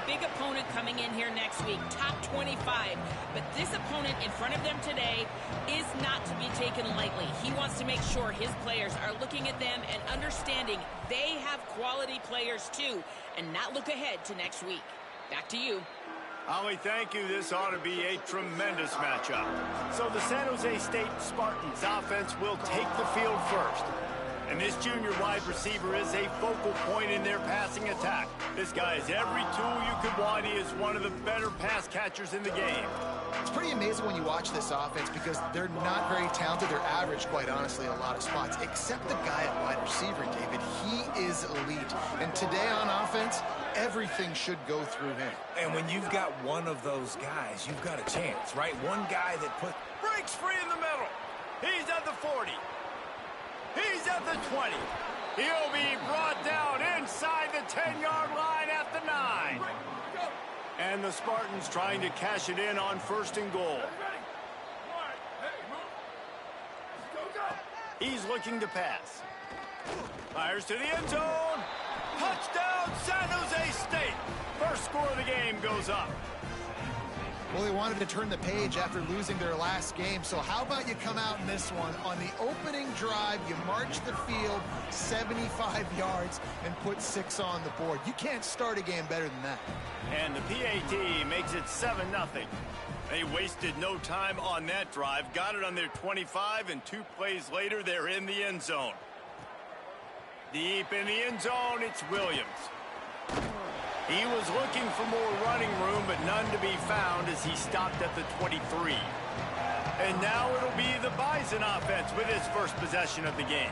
a big opponent coming in here next week, top 25. But this opponent in front of them today is not to be taken lightly. He wants to make sure his players are looking at them and understanding they have quality players too, and not look ahead to next week. Back to you. Holly, thank you. This ought to be a tremendous matchup. So the San Jose State Spartans offense will take the field first. And this junior wide receiver is a focal point in their passing attack. This guy has every tool you could want. He is one of the better pass catchers in the game. It's pretty amazing when you watch this offense because they're not very talented. They're average, quite honestly, in a lot of spots. Except the guy at wide receiver, David. He is elite. And today on offense, everything should go through him. And when you've got one of those guys, you've got a chance, right? One guy that breaks free in the middle. He's at the 40. He's at the 20. He'll be brought down inside the 10-yard line at the 9. And the Spartans trying to cash it in on 1st and goal. He's looking to pass. Fires to the end zone. Touchdown, San Jose State. First score of the game goes up. Well, they wanted to turn the page after losing their last game, so how about you come out in this one? On the opening drive, you march the field 75 yards and put 6 on the board. You can't start a game better than that. And the PAT makes it 7-0. They wasted no time on that drive, got it on their 25, and 2 plays later, they're in the end zone. Deep in the end zone, it's Williams. He was looking for more running room, but none to be found as he stopped at the 23. And now it'll be the Bison offense with his first possession of the game.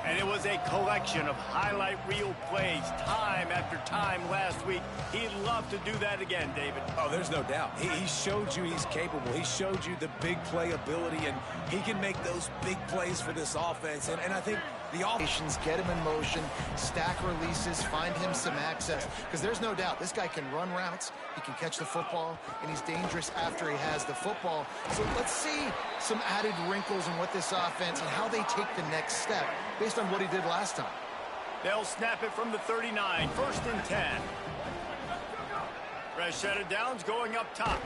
And it was a collection of highlight reel plays time after time last week. He'd love to do that again, David. Oh, there's no doubt. He showed you he's capable. He showed you the big play ability, and he can make those big plays for this offense. And I think the offense, get him in motion, stack releases, find him some access. Because there's no doubt this guy can run routes, he can catch the football, and he's dangerous after he has the football. So let's see some added wrinkles in what this offense and how they take the next step based on what he did last time. They'll snap it from the 39, 1st and 10. Fresh set of downs going up top.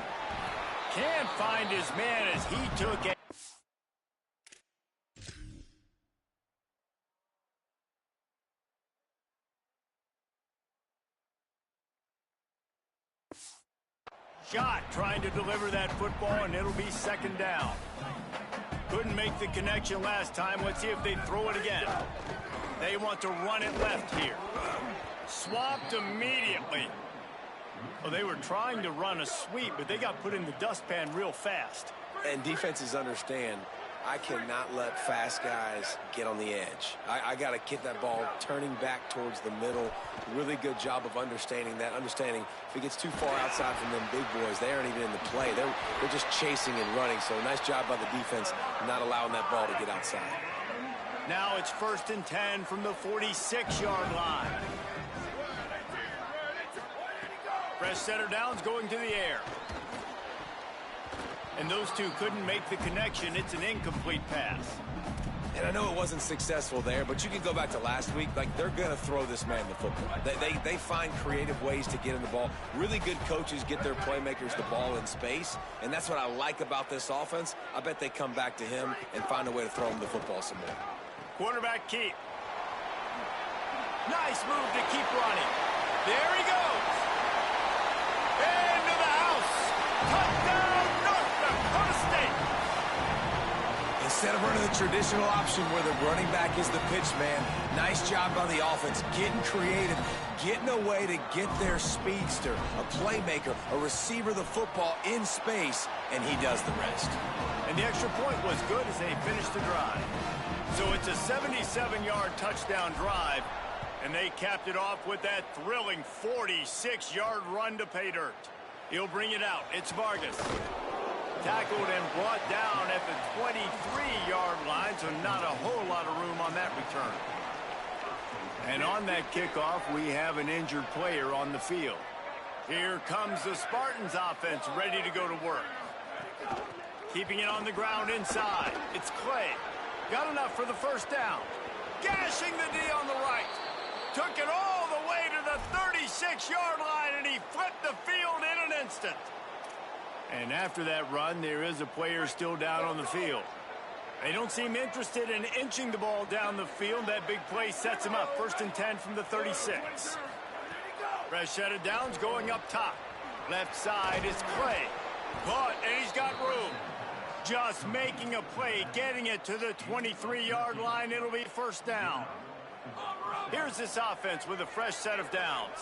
Can't find his man as he took a shot trying to deliver that football, and it'll be 2nd down. Couldn't make the connection last time. Let's see if they throw it again. They want to run it left here. Swapped immediately. Well, they were trying to run a sweep, but they got put in the dustpan real fast. And defenses understand, I cannot let fast guys get on the edge. I got to get that ball turning back towards the middle. Really good job of understanding that. Understanding if it gets too far outside from them big boys, they aren't even in the play. They're just chasing and running. So nice job by the defense not allowing that ball to get outside. Now it's 1st and 10 from the 46-yard line. Fresh setter downs going to the air. And those two couldn't make the connection. It's an incomplete pass. And I know it wasn't successful there, but you can go back to last week. Like, they're going to throw this man the football. They find creative ways to get in the ball. Really good coaches get their playmakers the ball in space, and that's what I like about this offense. I bet they come back to him and find a way to throw him the football some more. Quarterback keep. Nice move to keep running. There he goes. Into the house. Touchdown, North Dakota State. Instead of running the traditional option where the running back is the pitch man, nice job by the offense, getting creative, getting a way to get their speedster, a playmaker, a receiver the football in space, and he does the rest. And the extra point was good as they finished the drive. So it's a 77-yard touchdown drive, and they capped it off with that thrilling 46-yard run to pay dirt. He'll bring it out. It's Vargas. Tackled and brought down at the 23-yard line, so not a whole lot of room on that return. And on that kickoff, we have an injured player on the field. Here comes the Spartans offense ready to go to work. Keeping it on the ground inside. It's Clay. Got enough for the 1st down. Gashing the D on the right. took it all the way to the 36-yard line, and he flipped the field in an instant. And after that run, there is a player still down on the field. They don't seem interested in inching the ball down the field. That big play sets him up. 1st and 10 from the 36. Fresh set of downs going up top. Left side is Clay. Caught, and he's got room. Just making a play, getting it to the 23-yard line. It'll be 1st down. Here's this offense with a fresh set of downs.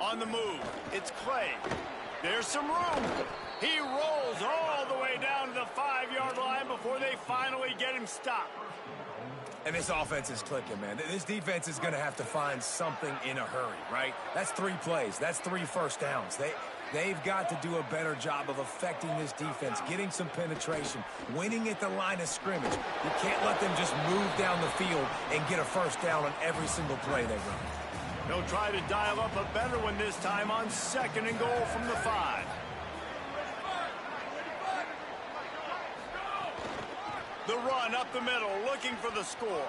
On the move, it's Clay. There's some room. He rolls all the way down to the 5-yard line before they finally get him stopped. And this offense is clicking, man. This defense is going to have to find something in a hurry, right? That's 3 plays. That's 3 first downs. They've got to do a better job of affecting this defense, getting some penetration, winning at the line of scrimmage. You can't let them just move down the field and get a 1st down on every single play they run. They'll try to dial up a better one this time on 2nd and goal from the 5. The run up the middle, looking for the score.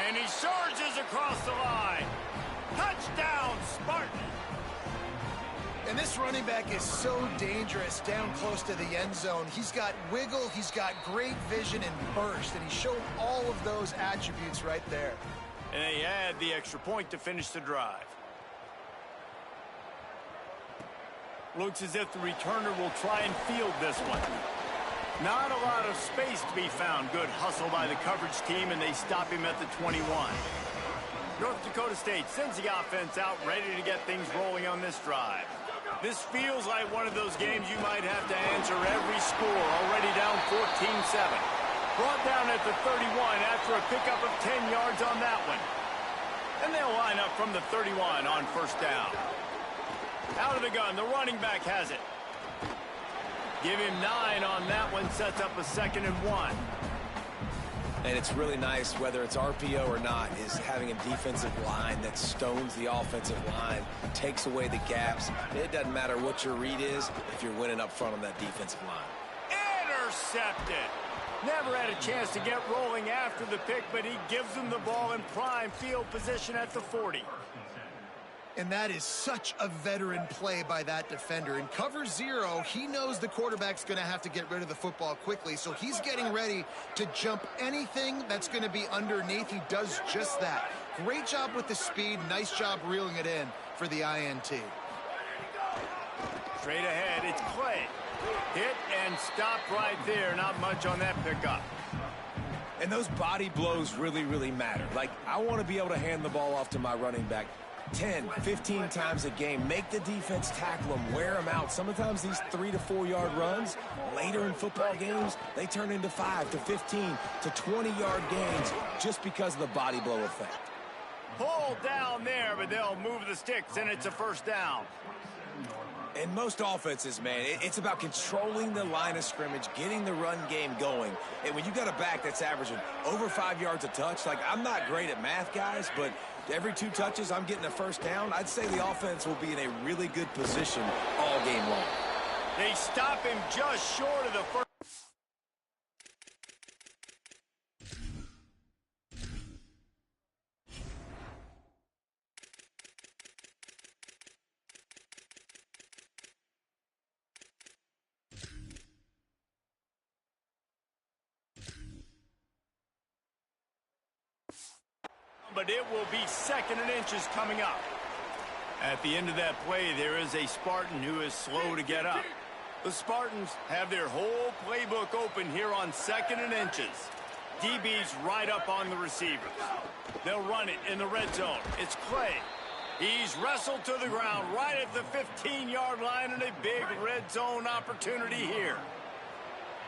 And he surges across the line. Touchdown, Spartan! And this running back is so dangerous down close to the end zone. He's got wiggle, he's got great vision and burst, and he showed all of those attributes right there. And they add the extra point to finish the drive. Looks as if the returner will try and field this one. Not a lot of space to be found. Good hustle by the coverage team, and they stop him at the 21. North Dakota State sends the offense out, ready to get things rolling on this drive. This feels like one of those games you might have to answer every score. Already down 14-7. Brought down at the 31 after a pickup of 10 yards on that one. And they'll line up from the 31 on 1st down. Out of the gun, the running back has it. Give him 9 on that one, sets up a 2nd and 1. And it's really nice, whether it's RPO or not, is having a defensive line that stones the offensive line, takes away the gaps. It doesn't matter what your read is if you're winning up front on that defensive line. Intercepted. Never had a chance to get rolling after the pick, but he gives them the ball in prime field position at the 40. And that is such a veteran play by that defender. In cover 0, he knows the quarterback's going to have to get rid of the football quickly, so he's getting ready to jump anything that's going to be underneath. He does just that. Great job with the speed. Nice job reeling it in for the INT. Straight ahead, it's Clay. Hit and stopped right there. Not much on that pickup. And those body blows really, really matter. Like, I want to be able to hand the ball off to my running back 10, 15 times a game. Make the defense tackle them, wear them out. Sometimes these 3 to 4 yard runs, later in football games, they turn into 5 to 15 to 20 yard gains just because of the body blow effect. Pull down there, but they'll move the sticks, and it's a 1st down. In most offenses, man, it's about controlling the line of scrimmage, getting the run game going. And when you got a back that's averaging over 5 yards a touch, like, I'm not great at math, guys, but every 2 touches I'm getting a 1st down, I'd say the offense will be in a really good position all game long. They stop him just short of the 1st. But it will be 2nd and inches coming up. At the end of that play, there is a Spartan who is slow to get up. The Spartans have their whole playbook open here on 2nd and inches. DB's right up on the receivers. They'll run it in the red zone. It's Clay. He's wrestled to the ground right at the 15-yard line, and a big red zone opportunity here.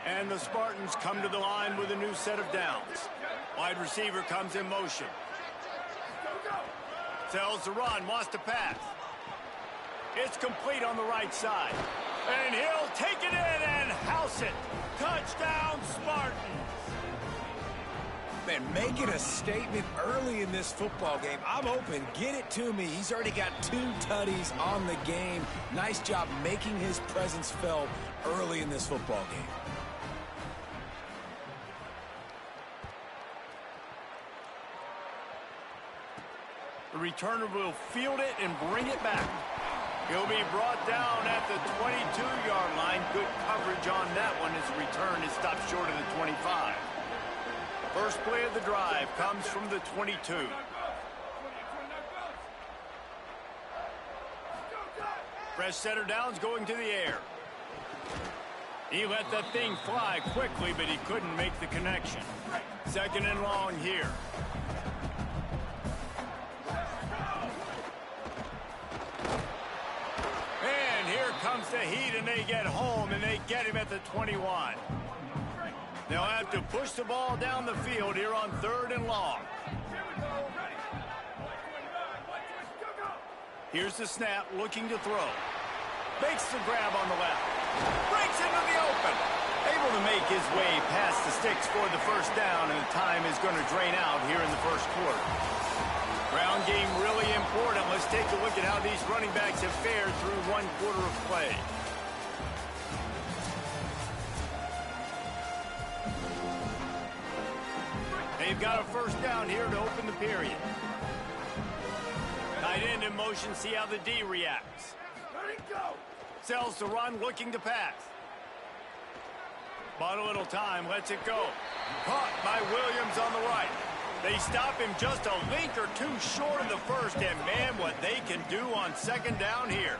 And the Spartans come to the line with a new set of downs. Wide receiver comes in motion. Tells the run, wants to pass. It's complete on the right side. And he'll take it in and house it. Touchdown, Spartans. Man, making a statement early in this football game. I'm open. Get it to me. He's already got 2 tutties on the game. Nice job making his presence felt early in this football game. The returner will field it and bring it back. He'll be brought down at the 22-yard line. Good coverage on that one as the return is stopped short of the 25. First play of the drive comes from the 22. Fresh setter downs going to the air. He let that thing fly quickly, but he couldn't make the connection. Second and long here. And here comes the heat, and they get home, and they get him at the 21. They'll have to push the ball down the field here on third and long. Here's the snap, looking to throw. Makes the grab on the left. Breaks into the open. Able to make his way past the sticks for the first down, and the time is going to drain out here in the first quarter. Ground game really important. Let's take a look at how these running backs have fared through one quarter of play. They've got a first down here to open the period. Tight end in motion, see how the D reacts. Sells the run, looking to pass. Bought a little time, lets it go. Caught by Williams on the right. They stop him just a link or two short of the first, and man, what they can do on second down here.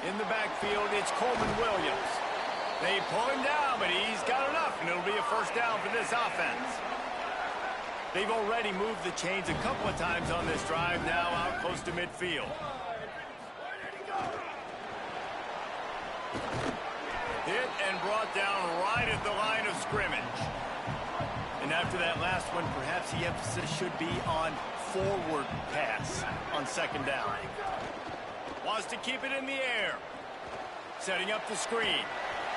In the backfield, it's Coleman Williams. They pull him down, but he's got enough, and it'll be a first down for this offense. They've already moved the chains a couple of times on this drive, now out close to midfield. Hit and brought down right at the line of scrimmage. And after that last one, perhaps the emphasis should be on forward pass on second down. Wants to keep it in the air. Setting up the screen.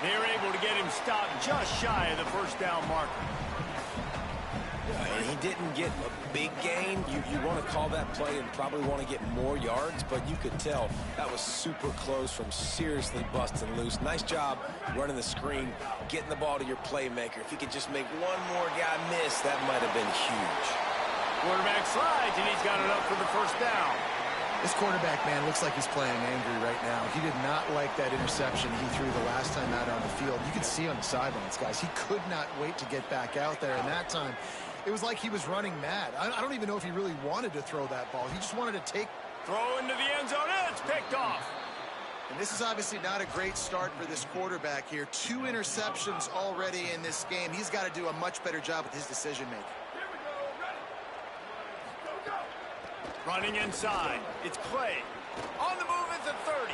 They're able to get him stopped just shy of the first down marker. And he didn't get a big gain. You want to call that play and probably want to get more yards, but you could tell that was super close from seriously busting loose. Nice job running the screen, getting the ball to your playmaker. If he could just make one more guy miss, that might have been huge. Quarterback slides, and he's got it up for the first down. This quarterback, man, looks like he's playing angry right now. He did not like that interception he threw the last time out on the field. You could see on the sidelines, guys. He could not wait to get back out there, and that time it was like he was running mad. I don't even know if he really wanted to throw that ball. He just wanted to take... Throw into the end zone. It's picked off. And this is obviously not a great start for this quarterback here. 2 interceptions already in this game. He's got to do a much better job with his decision-making. Running inside. It's Clay. On the move at the 30.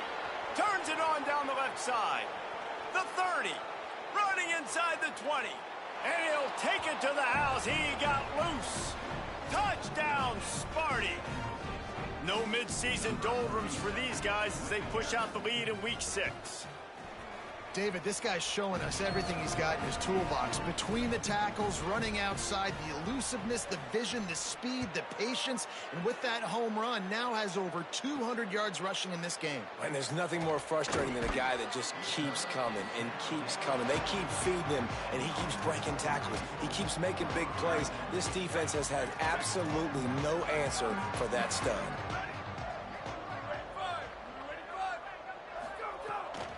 Turns it on down the left side. The 30. Running inside the 20. And he'll take it to the house. He got loose. Touchdown, Sparty. No midseason doldrums for these guys as they push out the lead in week 6. David, this guy's showing us everything he's got in his toolbox. Between the tackles, running outside, the elusiveness, the vision, the speed, the patience, and with that home run, now has over 200 yards rushing in this game. And there's nothing more frustrating than a guy that just keeps coming and keeps coming. They keep feeding him, and he keeps breaking tackles. He keeps making big plays. This defense has had absolutely no answer for that stud.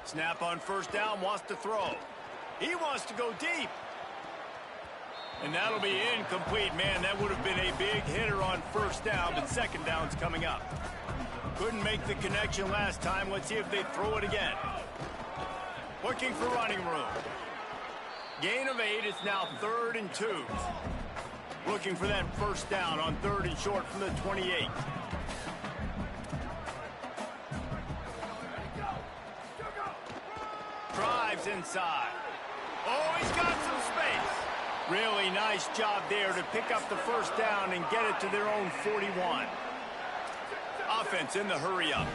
Snap on first down, wants to throw. He wants to go deep. And that'll be incomplete. Man, that would have been a big hitter on first down, but second down's coming up. Couldn't make the connection last time. Let's see if they throw it again. Looking for running room. Gain of 8. It's now 3rd and 2. Looking for that first down on 3rd and short from the 28. Drives inside. Oh, he's got some space. Really nice job there to pick up the first down and get it to their own 41. Offense in the hurry up.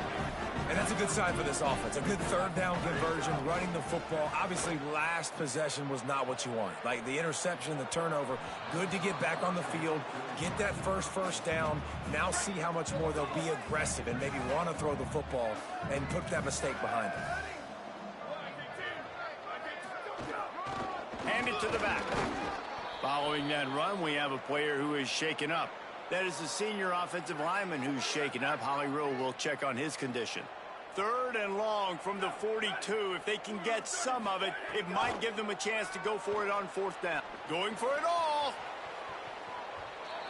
And that's a good sign for this offense. A good third down conversion, running the football. Obviously, last possession was not what you want. Like the interception, the turnover. Good to get back on the field, get that first down. Now see how much more they'll be aggressive and maybe want to throw the football and put that mistake behind them. Handing it to the back. Following that run, we have a player who is shaken up. That is the senior offensive lineman who's shaken up. Holly Rill will check on his condition. 3rd and long from the 42. If they can get some of it, it might give them a chance to go for it on 4th down. Going for it all.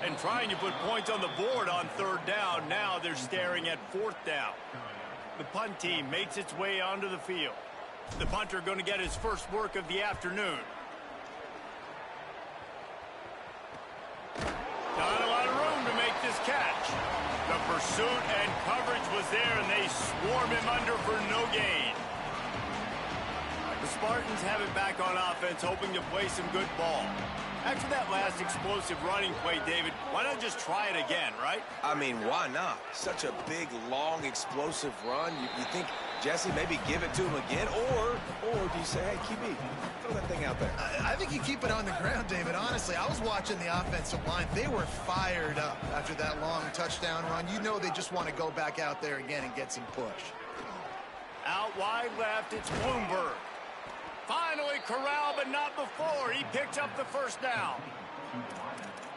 And trying to put points on the board on 3rd down. Now they're staring at 4th down. The punt team makes its way onto the field. The punter going to get his first work of the afternoon. Not a lot of room to make this catch. The pursuit and coverage was there, and they swarm him under for no gain. The Spartans have it back on offense, hoping to play some good ball. After that last explosive running play, David, why not just try it again, right? I mean, why not? Such a big, long, explosive run. You think, Jesse, maybe give it to him again? Or do you say, hey, QB, throw that thing out there? I think you keep it on the ground, David. Honestly, I was watching the offensive line. They were fired up after that long touchdown run. You know they just want to go back out there again and get some push. Out wide left, it's Bloomberg. Finally corralled, but not before. He picks up the 1st down.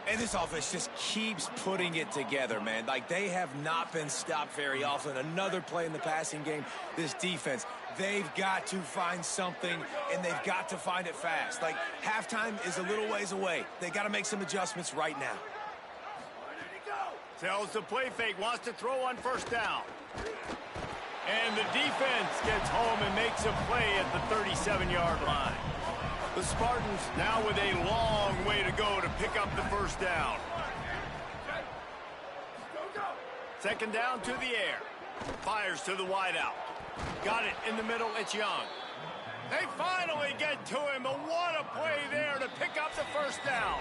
And this offense just keeps putting it together, man. Like, they have not been stopped very often. Another play in the passing game. This defense, they've got to find something, and they've got to find it fast. Like, halftime is a little ways away. They got to make some adjustments right now. Tells the play fake, wants to throw on 1st down. And the defense gets home and makes a play at the 37-yard line. The Spartans now with a long way to go to pick up the 1st down. 2nd down to the air. Fires to the wideout. Got it in the middle, it's Young. They finally get to him, but what a play there to pick up the 1st down.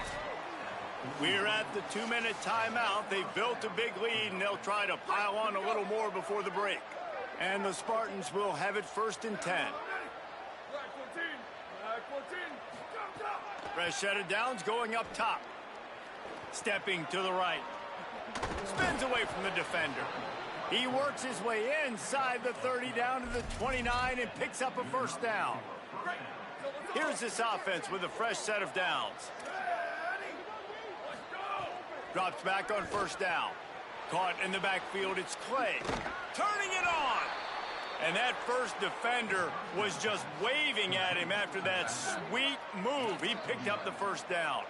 We're at the 2-minute timeout. They've built a big lead, and they'll try to pile on a little more before the break. And the Spartans will have it 1st and 10. Fresh set of downs going up top. Stepping to the right. Spins away from the defender. He works his way inside the 30 down to the 29 and picks up a 1st down. Here's this offense with a fresh set of downs. Drops back on 1st down. Caught in the backfield, it's Clay. Turning it on. And that first defender was just waving at him after that sweet move. He picked up the 1st down.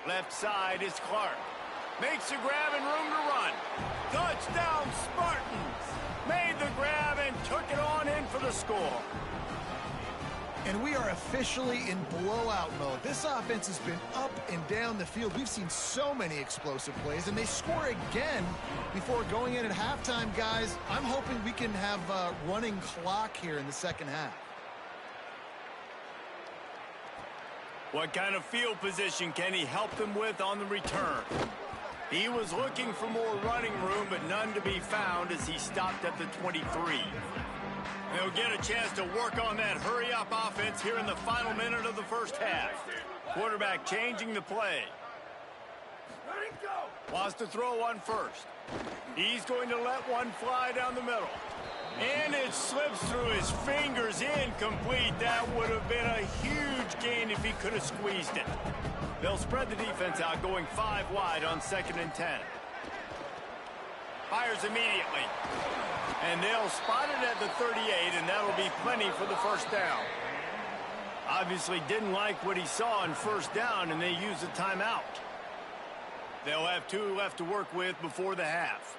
Left side is Clark. Makes the grab and room to run. Touchdown Spartans. Made the grab and took it on in for the score. And we are officially in blowout mode. This offense has been up and down the field. We've seen so many explosive plays, and they score again before going in at halftime, guys. I'm hoping we can have a running clock here in the 2nd half. What kind of field position can he help them with on the return? He was looking for more running room, but none to be found as he stopped at the 23. They'll get a chance to work on that hurry-up offense here in the final minute of the 1st half. Quarterback changing the play. Wants to throw on 1st. He's going to let one fly down the middle. And it slips through his fingers, incomplete. That would have been a huge gain if he could have squeezed it. They'll spread the defense out, going 5 wide on 2nd and 10. Fires immediately. And they'll spot it at the 38, and that'll be plenty for the 1st down. Obviously didn't like what he saw on 1st down, and they use a timeout. They'll have 2 left to work with before the half.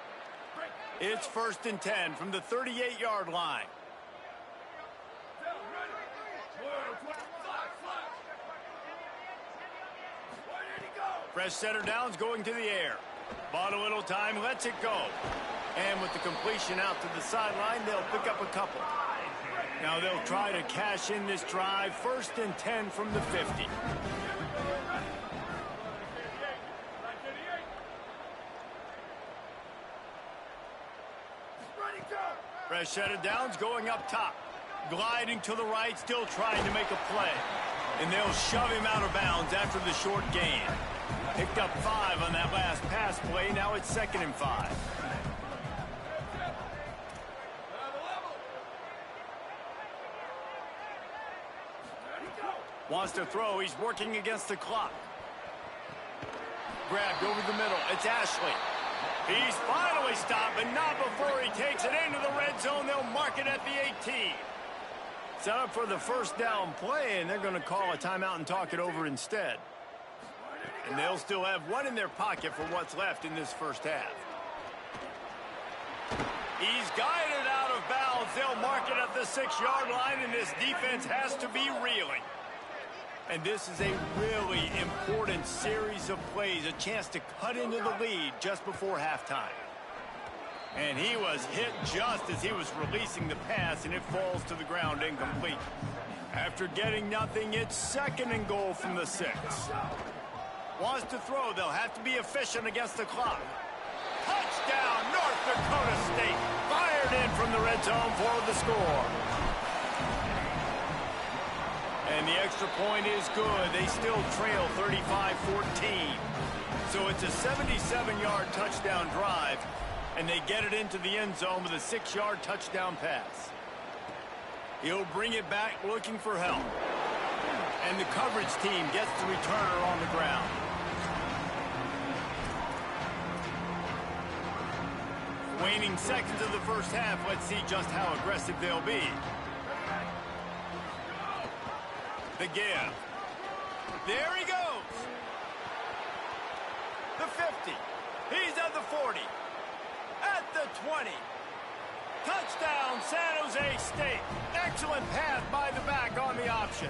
It's 1st and 10 from the 38-yard line. Fresh center downs going to the air. Bought a little time, lets it go. And with the completion out to the sideline, they'll pick up a couple. Now they'll try to cash in this drive. 1st and 10 from the 50. Fresh set of downs going up top. Gliding to the right, still trying to make a play. And they'll shove him out of bounds after the short gain. Picked up 5 on that last pass play. Now it's 2nd and 5. Wants to throw. He's working against the clock. Grabbed over the middle. It's Ashley. He's finally stopped, but not before he takes it into the red zone. They'll mark it at the 18. Set up for the first down play, and they're going to call a timeout and talk it over instead. And they'll still have one in their pocket for what's left in this first half. He's guided out of bounds. They'll mark it at the 6-yard line, and this defense has to be reeling. And this is a really important series of plays, a chance to cut into the lead just before halftime. And he was hit just as he was releasing the pass, and it falls to the ground incomplete. After getting nothing, it's 2nd and goal from the 6. Wants to throw. They'll have to be efficient against the clock. Touchdown, North Dakota State. Fired in from the red zone for the score. And the extra point is good. They still trail 35-14. So it's a 77-yard touchdown drive, and they get it into the end zone with a 6-yard touchdown pass. He'll bring it back looking for help. And the coverage team gets the returner on the ground. Waning seconds of the first half. Let's see just how aggressive they'll be. The give. There he goes. The 50. He's at the 40. At the 20. Touchdown, San Jose State. Excellent pass by the back on the option.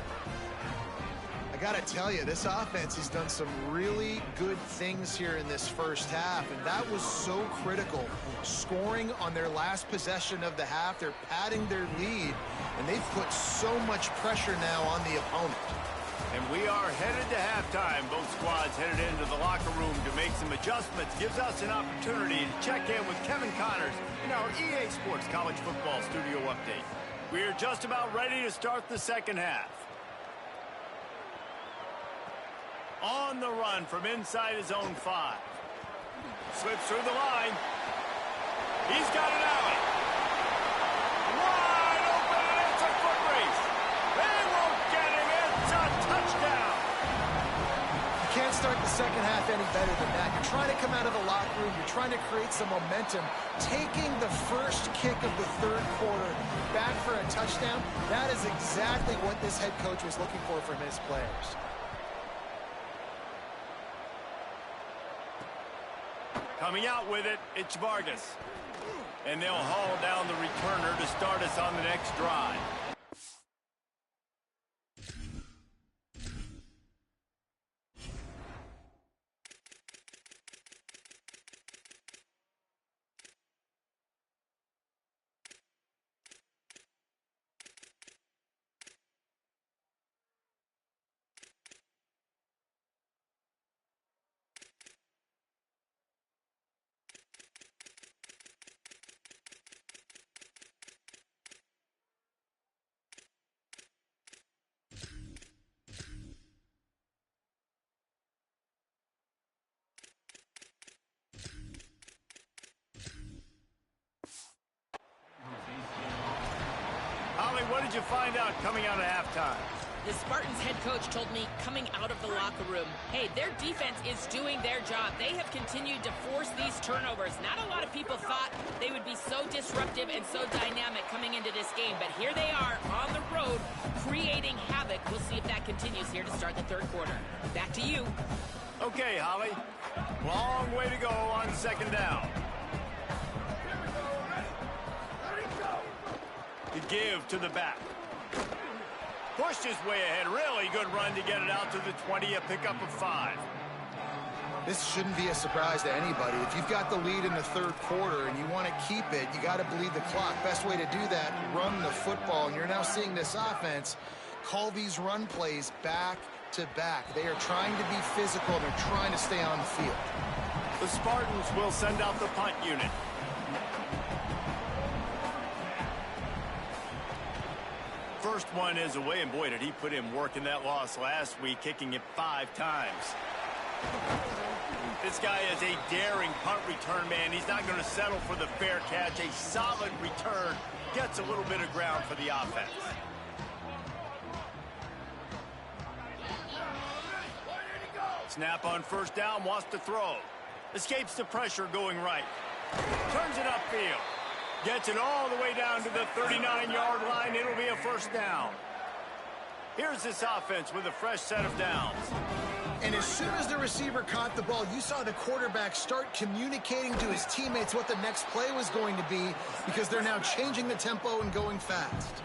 I got to tell you, this offense has done some really good things here in this first half, and that was so critical. Scoring on their last possession of the half, they're padding their lead, and they've put so much pressure now on the opponent. And we are headed to halftime. Both squads headed into the locker room to make some adjustments. Gives us an opportunity to check in with Kevin Connors in our EA Sports College Football Studio Update. We are just about ready to start the second half. On the run from inside his own 5. Slips through the line. He's got an alley. Wide open, and it's a foot race. They won't get him. It's a touchdown. You can't start the second half any better than that. You're trying to come out of the locker room. You're trying to create some momentum. Taking the first kick of the third quarter back for a touchdown, that is exactly what this head coach was looking for from his players. Coming out with it, it's Vargas. And they'll haul down the returner to start us on the next drive. What did you find out coming out of halftime? The Spartans head coach told me coming out of the locker room, hey, their defense is doing their job. They have continued to force these turnovers. Not a lot of people thought they would be so disruptive and so dynamic coming into this game, but here they are on the road creating havoc. We'll see if that continues here to start the third quarter. Back to you. Okay, Holly. Long way to go on second down. To give to the back. Pushed his way ahead. Really good run to get it out to the 20, a pickup of 5. This shouldn't be a surprise to anybody. If you've got the lead in the third quarter and you want to keep it, you got to bleed the clock. Best way to do that, run the football. And you're now seeing this offense call these run plays back to back. They are trying to be physical. They're trying to stay on the field. The Spartans will send out the punt unit. First one is away, and boy, did he put in work in that loss last week, kicking it 5 times. This guy is a daring punt return man. He's not going to settle for the fair catch. A solid return gets a little bit of ground for the offense. Snap on first down, wants to throw. Escapes the pressure going right. Turns it upfield. Gets it all the way down to the 39-yard line. It'll be a first down. Here's this offense with a fresh set of downs. And as soon as the receiver caught the ball, you saw the quarterback start communicating to his teammates what the next play was going to be, because they're now changing the tempo and going fast.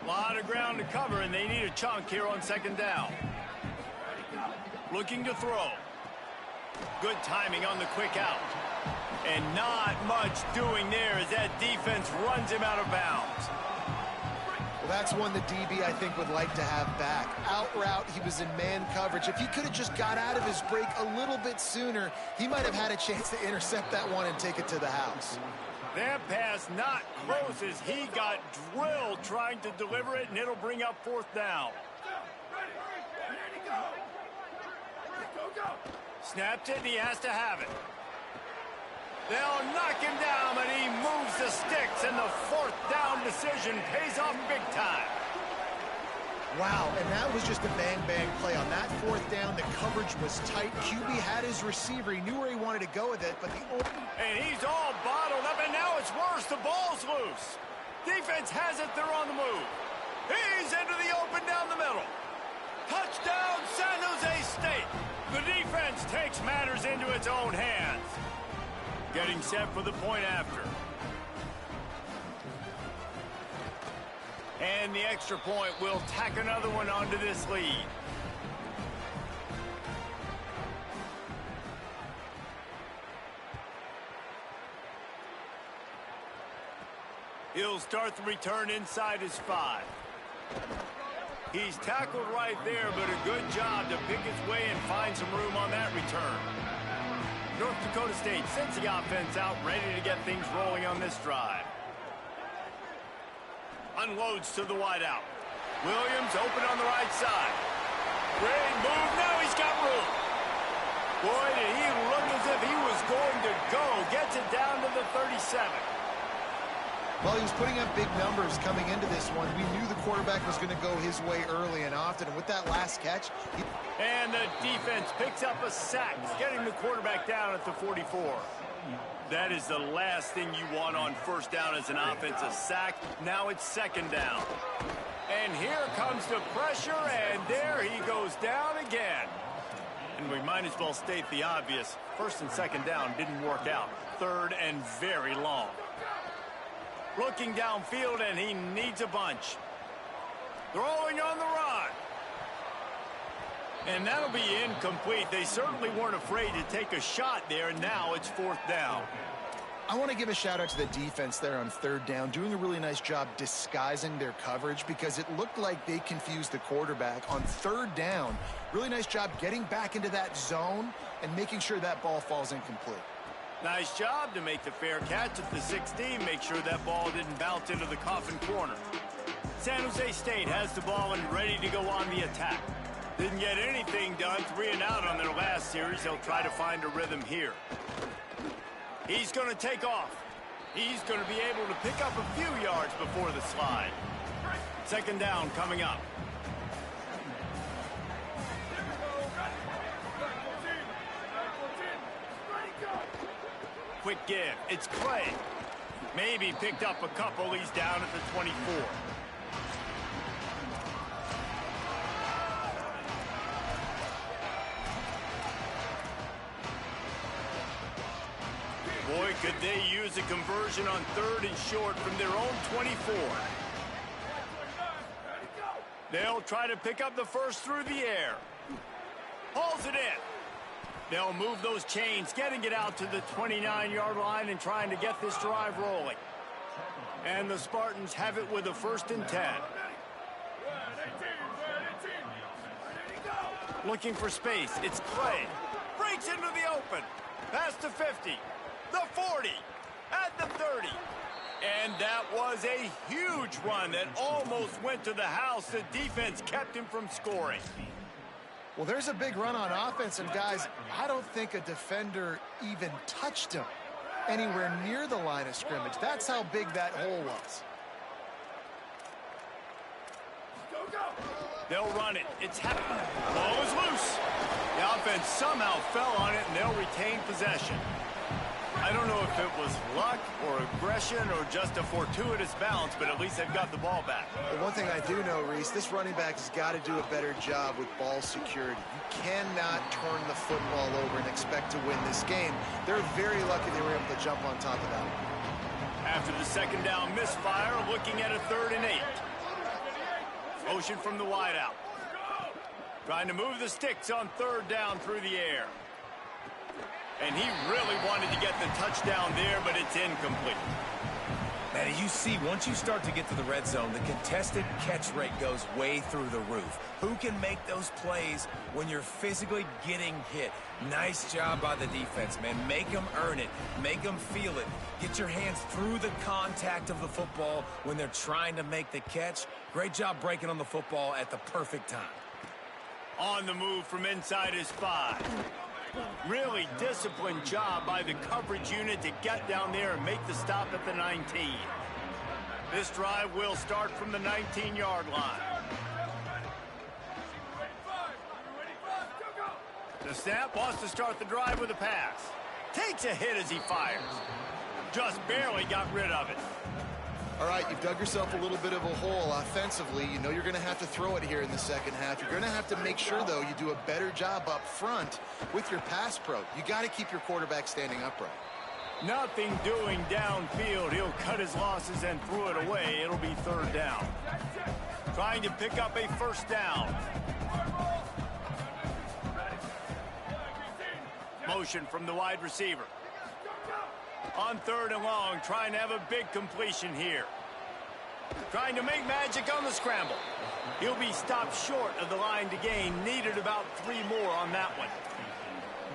A lot of ground to cover, and they need a chunk here on second down. Looking to throw. Good timing on the quick out. And not much doing there as that defense runs him out of bounds. Well, that's one the DB, I think, would like to have back. Out route, he was in man coverage. If he could have just got out of his break a little bit sooner, he might have had a chance to intercept that one and take it to the house. That pass not close as he got drilled trying to deliver it, and it'll bring up fourth down. Snapped it, and he has to have it. They'll knock him down, but he moves the sticks, and the fourth down decision pays off big time. Wow, and that was just a bang-bang play. On that fourth down, the coverage was tight. QB had his receiver. He knew where he wanted to go with it, but the open... And he's all bottled up, and now it's worse. The ball's loose. Defense has it. They're on the move. He's into the open down the middle. Touchdown, San Jose State. The defense takes matters into its own hands. Getting set for the point after. And the extra point will tack another one onto this lead. He'll start the return inside his 5. He's tackled right there, but a good job to pick his way and find some room on that return. North Dakota State sends the offense out, ready to get things rolling on this drive. Unloads to the wideout. Williams open on the right side. Great move. Now he's got room. Boy, did he look as if he was going to go. Gets it down to the 37. Well, he was putting up big numbers coming into this one. We knew the quarterback was going to go his way early and often. And with that last catch... And the defense picks up a sack, getting the quarterback down at the 44. That is the last thing you want on first down as an offense, a sack. Now it's second down. And here comes the pressure, and there he goes down again. And we might as well state the obvious. First and second down didn't work out. Third and very long. Looking downfield, and he needs a bunch. Throwing on the run. And that'll be incomplete. They certainly weren't afraid to take a shot there, and now it's fourth down. I want to give a shout-out to the defense there on third down, doing a really nice job disguising their coverage because it looked like they confused the quarterback. On third down, really nice job getting back into that zone and making sure that ball falls incomplete. Nice job to make the fair catch at the 16, make sure that ball didn't bounce into the coffin corner. San Jose State has the ball and ready to go on the attack. Didn't get anything done, 3 and out on their last series. They'll try to find a rhythm here. He's going to take off. He's going to be able to pick up a few yards before the slide. Second down coming up. Quick give. It's Clay. Maybe picked up a couple. He's down at the 24. Boy, could they use a conversion on third and short from their own 24. They'll try to pick up the first through the air. Hauls it in. They'll move those chains, getting it out to the 29-yard line and trying to get this drive rolling. And the Spartans have it with a 1st and 10. Looking for space. It's Clay. Breaks into the open. Past the 50. The 40. At the 30. And that was a huge run that almost went to the house. The defense kept him from scoring. Well, there's a big run on offense, and guys, I don't think a defender even touched him anywhere near the line of scrimmage. That's how big that hole was. They'll run it. It's happening. Ball is loose. The offense somehow fell on it, and they'll retain possession. I don't know if it was luck or aggression or just a fortuitous bounce, but at least they've got the ball back. Well, one thing I do know, Reese, this running back has got to do a better job with ball security. You cannot turn the football over and expect to win this game. They're very lucky they were able to jump on top of that one. After the second down misfire, looking at a 3rd and 8. Motion from the wideout. Trying to move the sticks on 3rd down through the air. And he really wanted to get the touchdown there, but it's incomplete. Man, you see, once you start to get to the red zone, the contested catch rate goes way through the roof. Who can make those plays when you're physically getting hit? Nice job by the defense, man. Make them earn it. Make them feel it. Get your hands through the contact of the football when they're trying to make the catch. Great job breaking on the football at the perfect time. On the move from inside his 5. Really disciplined job by the coverage unit to get down there and make the stop at the 19. This drive will start from the 19-yard line. The snap wants to start the drive with a pass. Takes a hit as he fires. Just barely got rid of it. All right, you've dug yourself a little bit of a hole offensively. You know you're going to have to throw it here in the second half. You're going to have to make sure, though, you do a better job up front with your pass pro. You got to keep your quarterback standing upright. Nothing doing downfield. He'll cut his losses and throw it away. It'll be 3rd down. Trying to pick up a 1st down. Motion from the wide receiver. On 3rd and long, trying to have a big completion here. Trying to make magic on the scramble. He'll be stopped short of the line to gain. Needed about 3 more on that one.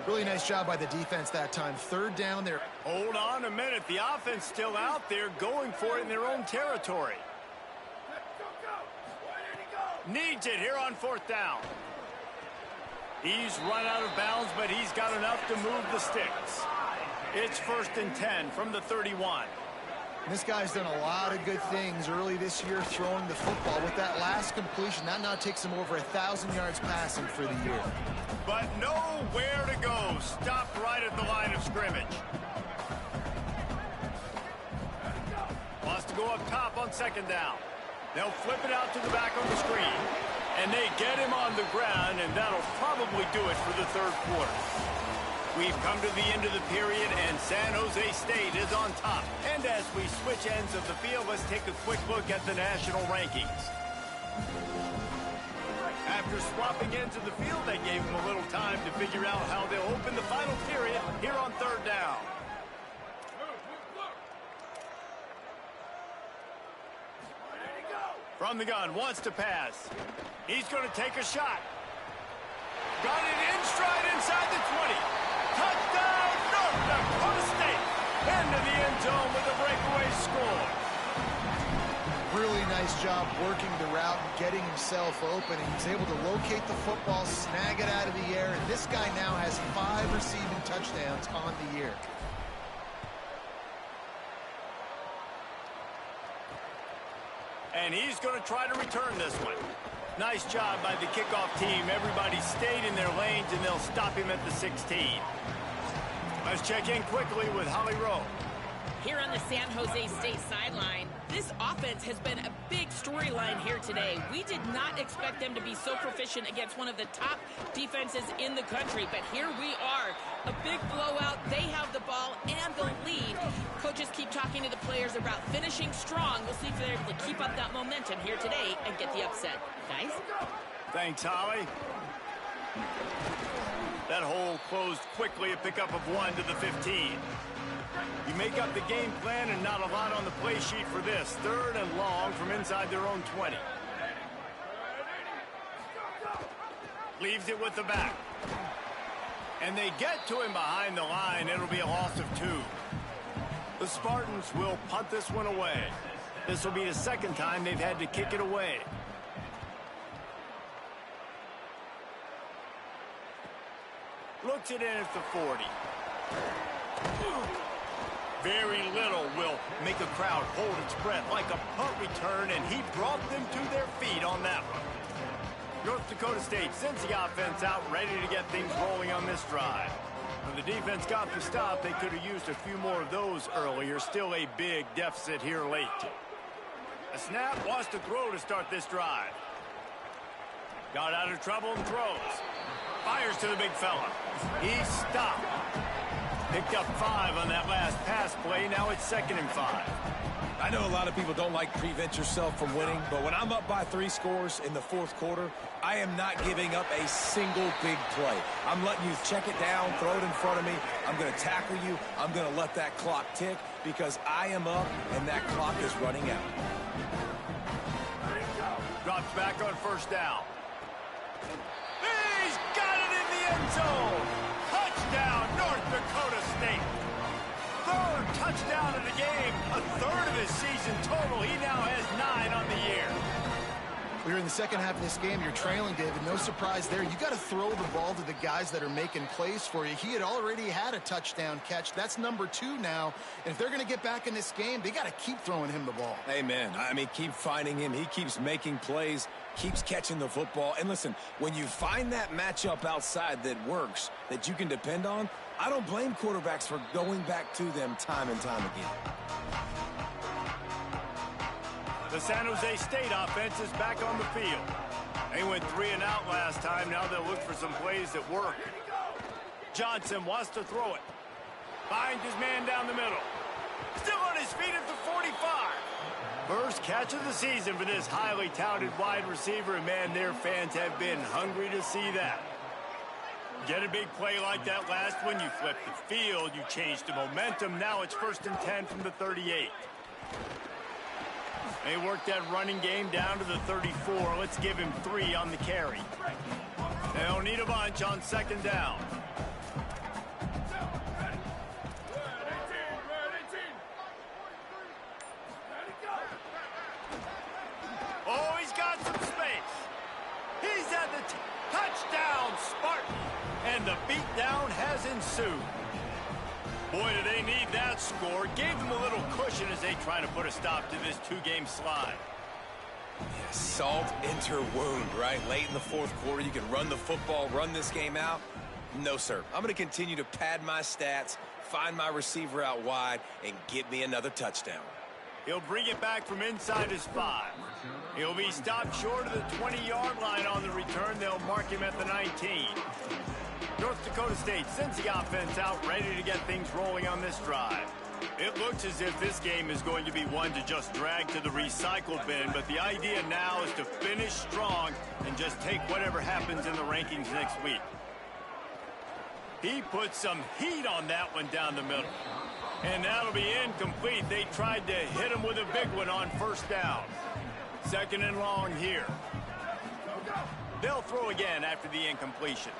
Really nice job by the defense that time. 3rd down there. Hold on a minute. The offense still out there going for it in their own territory. Needs it here on 4th down. He's run out of bounds, but he's got enough to move the sticks. It's 1st and 10 from the 31. This guy's done a lot of good things early this year throwing the football. With that last completion, that now takes him over 1,000 yards passing for the year. But nowhere to go. Stopped right at the line of scrimmage. Wants to go up top on 2nd down. They'll flip it out to the back on the screen. And they get him on the ground, and that'll probably do it for the 3rd quarter. We've come to the end of the period, and San Jose State is on top. And as we switch ends of the field, let's take a quick look at the national rankings. After swapping ends of the field, they gave them a little time to figure out how they'll open the final period here on 3rd down. From the gun, wants to pass. He's going to take a shot. Got it in stride inside the 20. Touchdown, North Dakota State. Into the end zone with a breakaway score. Really nice job working the route and getting himself open. And he's able to locate the football, snag it out of the air. And this guy now has 5 receiving touchdowns on the year. And he's going to try to return this one. Nice job by the kickoff team. Everybody stayed in their lanes, and they'll stop him at the 16. Let's check in quickly with Holly Rowe. Here on the San Jose State sideline, this offense has been a big storyline here today. We did not expect them to be so proficient against one of the top defenses in the country, but here we are. A big blowout. They have the ball and the lead. Coaches keep talking to the players about finishing strong. We'll see if they're able to keep up that momentum here today and get the upset. Guys? Thanks, Holly. That hole closed quickly, a pickup of 1 to the 15. You make up the game plan and not a lot on the play sheet for this. 3rd and long from inside their own 20. Leaves it with the back. And they get to him behind the line. It'll be a loss of 2. The Spartans will punt this one away. This will be the 2nd time they've had to kick it away. Looks it in at the 40. Very little will make a crowd hold its breath like a punt return, and he brought them to their feet on that one. North Dakota State sends the offense out, ready to get things rolling on this drive. When the defense got the stop, they could have used a few more of those earlier. Still a big deficit here late. A snap, wants to throw to start this drive. Got out of trouble and throws. Fires to the big fella. He's stopped. Picked up 5 on that last pass play. Now it's 2nd and 5. I know a lot of people don't like to prevent yourself from winning, but when I'm up by 3 scores in the 4th quarter, I am not giving up a single big play. I'm letting you check it down, throw it in front of me. I'm going to tackle you. I'm going to let that clock tick because I am up and that clock is running out. Drops back on 1st down. He's got it in the end zone. Touchdown, North Dakota State. 3rd touchdown of the game, a 3rd of his season total. He now has 9 on the year. We're in the second half of this game. You're trailing, David. No surprise there. You got to throw the ball to the guys that are making plays for you. He had already had a touchdown catch. That's number 2 now. And if they're going to get back in this game, they got to keep throwing him the ball. Amen. I mean, keep finding him. He keeps making plays, keeps catching the football. And listen, when you find that matchup outside that works, that you can depend on, I don't blame quarterbacks for going back to them time and time again. The San Jose State offense is back on the field. They went 3 and out last time. Now they'll look for some plays that work. Johnson wants to throw it. Finds his man down the middle. Still on his feet at the 45. First catch of the season for this highly touted wide receiver. And man, their fans have been hungry to see that. Get a big play like that last one, you flip the field, you change the momentum. Now it's 1st and 10 from the 38. They work that running game down to the 34. Let's give him 3 on the carry. They'll need a bunch on 2nd down. Oh, he's got some space. He's at the touchdown, Spartan. And the beatdown has ensued. Boy, do they need that score. Gave them a little cushion as they try to put a stop to this 2-game slide. Yeah, salt into wound, right? Late in the 4th quarter, you can run the football, run this game out. No, sir. I'm going to continue to pad my stats, find my receiver out wide, and get me another touchdown. He'll bring it back from inside his 5. He'll be stopped short of the 20-yard line on the return. They'll mark him at the 19. North Dakota State sends the offense out, ready to get things rolling on this drive. It looks as if this game is going to be one to just drag to the recycle bin, but the idea now is to finish strong and just take whatever happens in the rankings next week. He put some heat on that one down the middle. And that'll be incomplete. They tried to hit him with a big one on 1st down. 2nd and long here. They'll throw again after the incompletion.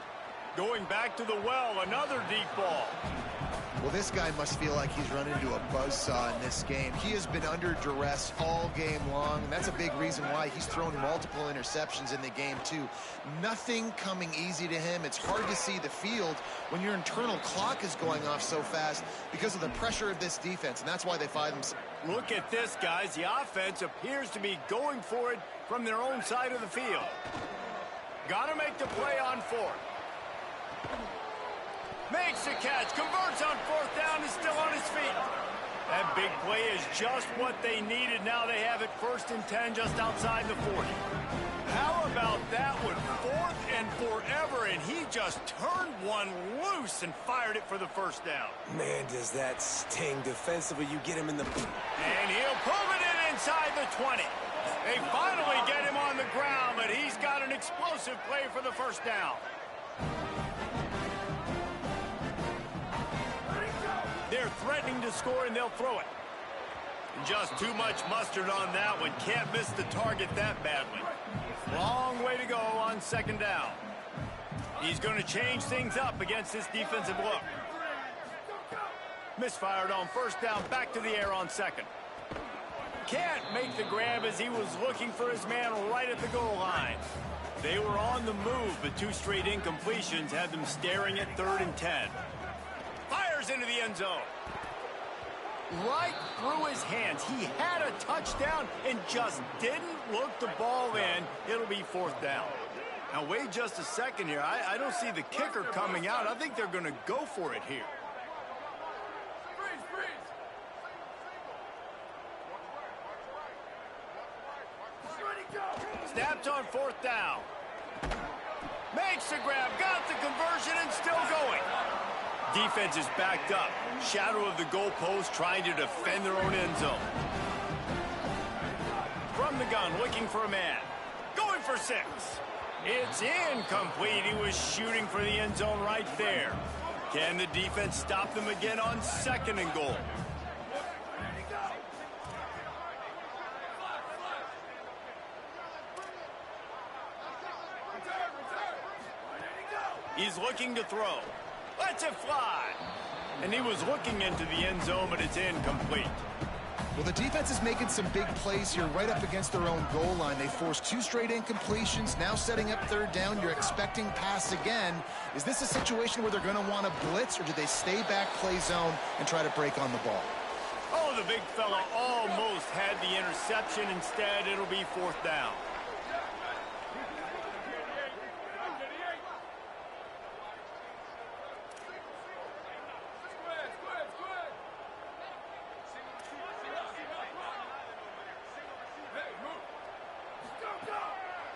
Going back to the well, another deep ball. Well, this guy must feel like he's run into a buzzsaw in this game. He has been under duress all game long, and that's a big reason why he's thrown multiple interceptions in the game, too. Nothing coming easy to him. It's hard to see the field when your internal clock is going off so fast because of the pressure of this defense, and that's why they find themselves. Look at this, guys. The offense appears to be going for it from their own side of the field. Got to make the play on 4th. Makes the catch, converts on 4th down, is still on his feet. That big play is just what they needed. Now they have it 1st and 10 just outside the 40. How about that one? 4th and forever, and he just turned one loose and fired it for the 1st down. Man, does that sting defensively. You get him in the... And he'll pull it in inside the 20. They finally get him on the ground, but he's got an explosive play for the 1st down. They're threatening to score, and they'll throw it. Just too much mustard on that one. Can't miss the target that badly. Long way to go on 2nd down. He's going to change things up against this defensive look. Misfired on 1st down, back to the air on 2nd. Can't make the grab as he was looking for his man right at the goal line. They were on the move, but 2 straight incompletions had them staring at 3rd and 10. Fires into the end zone. Right through his hands. He had a touchdown and just didn't look the ball in. It'll be 4th down. Now, wait just a second here. I don't see the kicker coming out. I think they're going to go for it here. Snaps on 4th down. Makes the grab, got the conversion, and still going. Defense is backed up. Shadow of the goalpost, trying to defend their own end zone. From the gun, looking for a man. Going for 6. It's incomplete. He was shooting for the end zone right there. Can the defense stop them again on 2nd and goal? He's looking to throw. Lets it fly. And he was looking into the end zone, but it's incomplete. Well, the defense is making some big plays here right up against their own goal line. They forced 2 straight incompletions, now setting up 3rd down. You're expecting pass again. Is this a situation where they're going to want to blitz, or do they stay back, play zone, and try to break on the ball? Oh, the big fella almost had the interception. Instead, it'll be 4th down.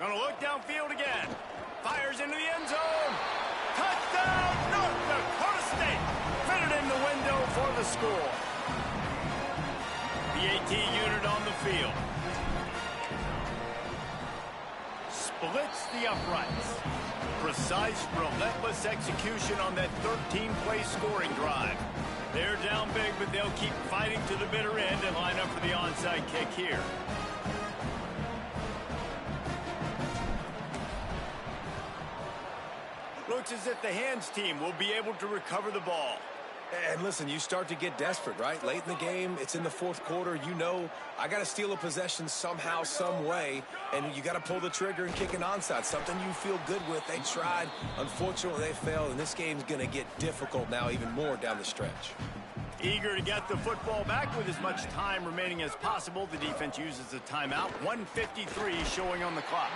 Gonna look downfield again. Fires into the end zone. Touchdown, North Dakota State. Fitted in the window for the score. The AT unit on the field. Splits the uprights. Precise, relentless execution on that 13-play scoring drive. They're down big, but they'll keep fighting to the bitter end and line up for the onside kick here. Looks as if the hands team will be able to recover the ball. And listen, you start to get desperate, right? Late in the game, it's in the 4th quarter. You know, I got to steal a possession somehow, some way, and you got to pull the trigger and kick an onside, something you feel good with. They tried. Unfortunately, they failed, and this game's going to get difficult now even more down the stretch. Eager to get the football back with as much time remaining as possible. The defense uses a timeout. 1:53 showing on the clock.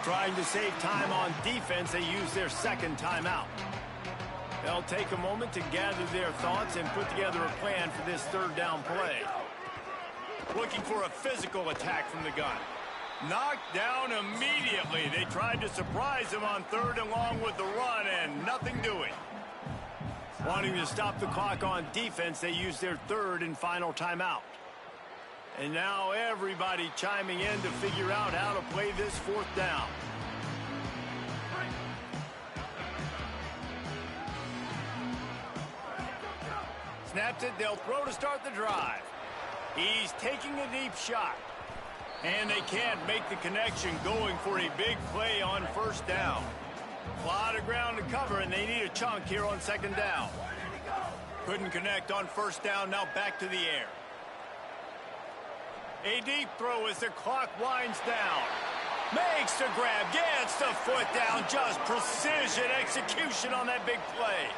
Trying to save time on defense, they use their 2nd timeout. They'll take a moment to gather their thoughts and put together a plan for this 3rd down play. Looking for a physical attack from the gun. Knocked down immediately. They tried to surprise him on 3rd and long with the run, and nothing doing. Wanting to stop the clock on defense, they use their 3rd and final timeout. And now everybody chiming in to figure out how to play this 4th down. Snaps it, they'll throw to start the drive. He's taking a deep shot. And they can't make the connection, going for a big play on 1st down. A lot of ground to cover, and they need a chunk here on 2nd down. Couldn't connect on 1st down, now back to the air. A deep throw as the clock winds down. Makes the grab, gets the foot down, just precision execution on that big play.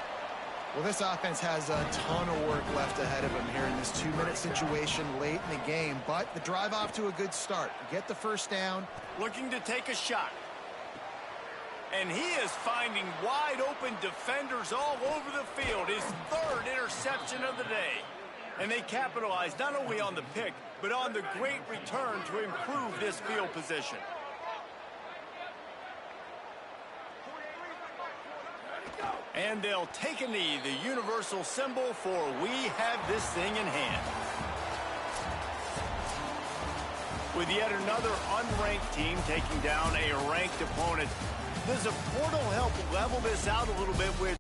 Well, this offense has a ton of work left ahead of them here in this 2-minute situation late in the game, but the drive off to a good start. Get the 1st down. Looking to take a shot. And he is finding wide open defenders all over the field. His 3rd interception of the day. And they capitalize not only on the pick, but on the great return to improve this field position. And they'll take a knee, the universal symbol for we have this thing in hand. With yet another unranked team taking down a ranked opponent, does a portal help level this out a little bit with